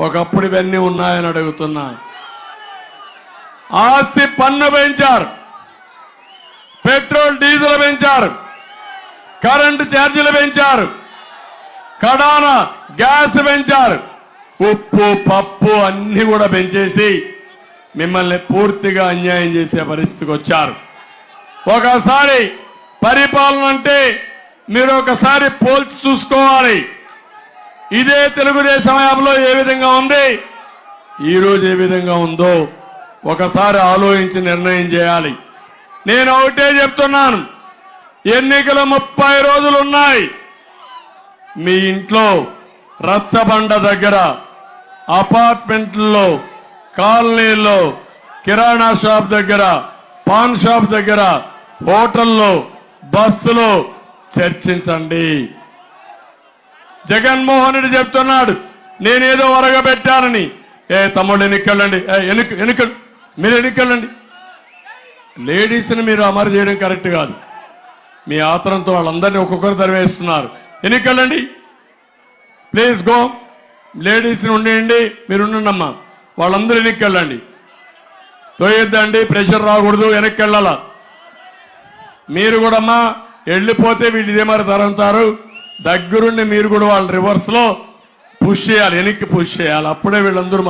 ఒకప్పుడు ఇవన్నీ ఉన్నాయని అడుగుతున్నా. ఆస్తి పన్ను పెంచారు, పెట్రోల్ డీజిల్ పెంచారు, కరెంటు ఛార్జీలు పెంచారు, కడాన గ్యాస్ పెంచారు, ఉప్పు పప్పు అన్ని కూడా పెంచేసి మిమ్మల్ని పూర్తిగా అన్యాయం చేసే పరిస్థితికి వచ్చారు. ఒకసారి పరిపాలన అంటే మీరు ఒకసారి పోల్చి చూసుకోవాలి. ఇదే తెలుగుదేశం హయాంలో ఏ విధంగా ఉంది, ఈరోజు ఏ విధంగా ఉందో ఒకసారి ఆలోచించి నిర్ణయం చేయాలి. నేను ఒకటే చెప్తున్నాను, ఎన్నికలు 30 రోజులు ఉన్నాయి. మీ ఇంట్లో రచ్చబండ దగ్గర, అపార్ట్మెంట్లో, కాలనీల్లో, కిరాణా షాప్ దగ్గర, పాన్ షాప్ దగ్గర, హోటల్లో, బస్సులో చర్చించండి. జగన్మోహన్ రెడ్డి చెప్తున్నాడు నేనేదో వరగబెట్టానని. తమ్ముళ్ళు ఎన్నికెళ్ళండి, మీరు ఎన్నికెళ్ళండి. లేడీస్ని మీరు అమరు చేయడం కరెక్ట్ కాదు. మీ ఆతరంతో వాళ్ళందరినీ ఒక్కొక్కరు తరివేస్తున్నారు. ఎన్నికెళ్ళండి, ప్లీజ్ గో. లేడీస్ని ఉండేయండి, మీరు ఉండండమ్మా. వాళ్ళందరూ ఎన్నికెళ్ళండి. తోయొద్దండి, ప్రెషర్ రాకూడదు, వెనక్కి వెళ్ళాలా. మీరు కూడా అమ్మా వెళ్ళిపోతే వీళ్ళు ఇదే మరి తరంతారు. దగ్గరుండి మీరు కూడా వాళ్ళ రివర్స్ లో పుష్ చేయాలి, వెనక్కి పుష్ చేయాలి. అప్పుడే వీళ్ళందరూ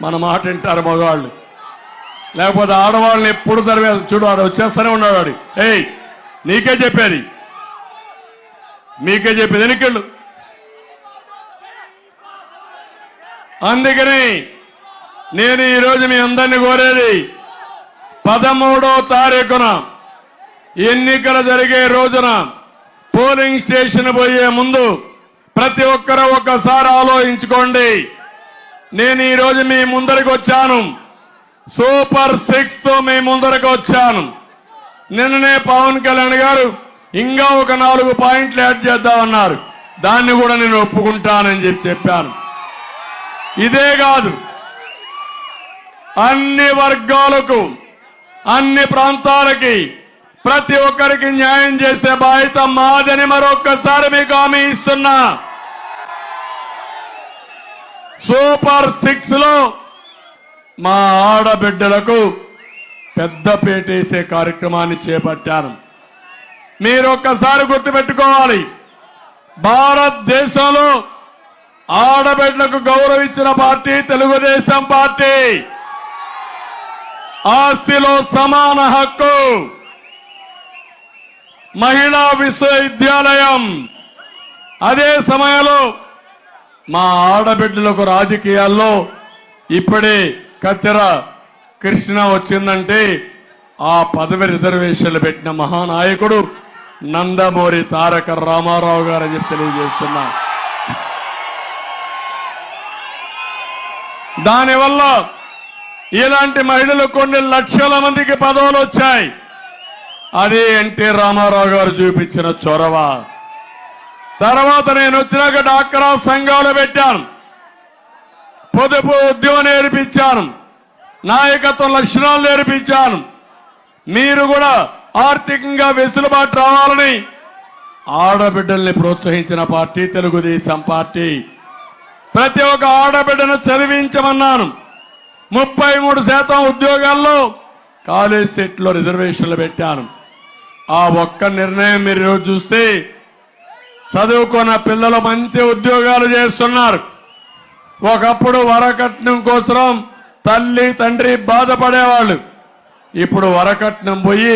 మన మాట వింటారు మగవాళ్ళు. లేకపోతే ఆడవాళ్ళని ఎప్పుడు తరివేది. చూడు వాడు వచ్చేస్తూనే ఉన్నాడు. వాడు నీకే చెప్పేది, మీకే చెప్పేది, వెనకెళ్ళు. అందుకని నేను ఈరోజు మీ అందరినీ కోరేది 13వ తారీఖున ఎన్నికలు జరిగే రోజున పోలింగ్ స్టేషన్ పోయే ముందు ప్రతి ఒక్కరూ ఒక్కసారి ఆలోచించుకోండి. నేను ఈరోజు మీ ముందరికి వచ్చాను, సూపర్ 6 తో మీ ముందరికి వచ్చాను. నిన్ననే పవన్ కళ్యాణ్ గారు ఇంకా ఒక 4 పాయింట్లు యాడ్ చేద్దామన్నారు. దాన్ని కూడా నేను ఒప్పుకుంటానని చెప్పాను. ఇదే కాదు, అన్ని వర్గాలకు, అన్ని ప్రాంతాలకి, ప్రతి ఒక్కరికి న్యాయం చేసే బాధ్యత మాదని మరొక్కసారి మీకు హామీ ఇస్తున్నా. సూపర్ 6 లో మా ఆడబిడ్డలకు పెద్ద పేటేసే కార్యక్రమాన్ని చేపట్టాను. మీరు ఒక్కసారి గుర్తుపెట్టుకోవాలి, భారతదేశంలో ఆడబిడ్డలకు గౌరవించిన పార్టీ తెలుగుదేశం పార్టీ. ఆస్తిలో సమాన హక్కు, మహిళా విశ్వవిద్యాలయం. అదే సమయంలో మా ఆడబిడ్డలకు రాజకీయాల్లో ఇప్పుడే కత్తెర కృష్ణ వచ్చిందంటే ఆ పదవి రిజర్వేషన్లు పెట్టిన మహానాయకుడు నందమూరి తారక రామారావు గారని చెప్పి తెలియజేస్తున్నా. దానివల్ల ఇలాంటి మహిళలు కొన్ని లక్షల మందికి పదవులు వచ్చాయి. అది ఎన్టీ రామారావు గారు చూపించిన చొరవ. తర్వాత నేను వచ్చినాక డాక్రా సంఘాలు పెట్టాను, పొదుపు ఉద్యోగం నేర్పించాను, నాయకత్వ లక్షణాలు నేర్పించాను. మీరు కూడా ఆర్థికంగా వెసులుబాటు రావాలని ఆడబిడ్డల్ని ప్రోత్సహించిన పార్టీ తెలుగుదేశం పార్టీ. ప్రతి ఒక్క ఆడబిడ్డను చదివించమన్నాను. 33% ఉద్యోగాల్లో కాలేజ్ సెట్లో రిజర్వేషన్లు పెట్టాను. ఆ ఒక్క నిర్ణయం మీరు ఈరోజు చూస్తే చదువుకున్న పిల్లలు మంచి ఉద్యోగాలు చేస్తున్నారు. ఒకప్పుడు వరకట్నం కోసం తల్లి తండ్రి బాధపడేవాళ్ళు. ఇప్పుడు వరకట్నం పోయి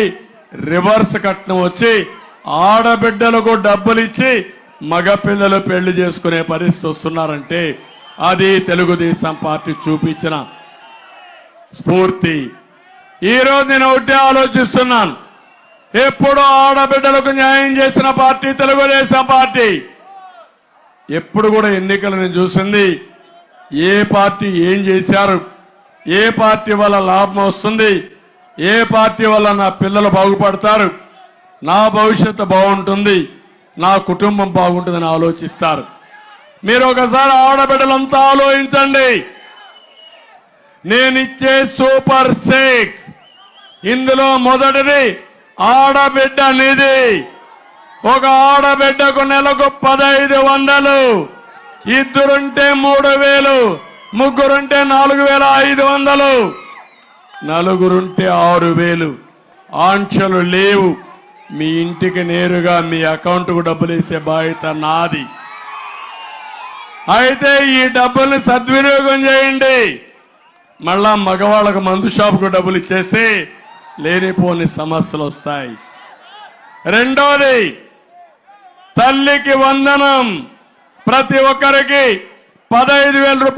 రివర్స్ కట్నం వచ్చి ఆడబిడ్డలకు డబ్బులు ఇచ్చి మగపిల్లలు పెళ్లి చేసుకునే పరిస్థితి వస్తున్నారంటే అది తెలుగుదేశం పార్టీ చూపించిన స్ఫూర్తి. ఈరోజు నేను ఒకటే ఆలోచిస్తున్నాను, ఎప్పుడు ఆడబిడ్డలకు న్యాయం చేసిన పార్టీ తెలుగుదేశం పార్టీ. ఎప్పుడు కూడా ఎన్నికలను చూసింది ఏ పార్టీ ఏం చేశారు, ఏ పార్టీ వల్ల లాభం వస్తుంది, ఏ పార్టీ వల్ల నా పిల్లలు బాగుపడతారు, నా భవిష్యత్తు బాగుంటుంది, నా కుటుంబం బాగుంటుందని ఆలోచిస్తారు. మీరు ఒకసారి ఆడబిడ్డలంతా ఆలోచించండి. నేనిచ్చే సూపర్ 6 ఇందులో మొదటిది ఆడబిడ్డ నిధి. ఒక ఆడబిడ్డకు నెలకు 1500, ఇద్దరుంటే 3000, ముగ్గురుంటే 4,500, నలుగురుంటే 6,000. ఆంక్షలు లేవు. మీ ఇంటికి నేరుగా మీ అకౌంట్కు డబ్బులు వేసే బాధ్యత నాది. అయితే ఈ డబ్బుల్ని సద్వినియోగం చేయండి. మళ్ళా మగవాళ్ళకు మందు షాపుకు డబ్బులు ఇచ్చేస్తే లేనిపోని సమస్యలు వస్తాయి. రెండోది, తల్లికి వందనం. ప్రతి ఒక్కరికి 15,000 రూపాయలు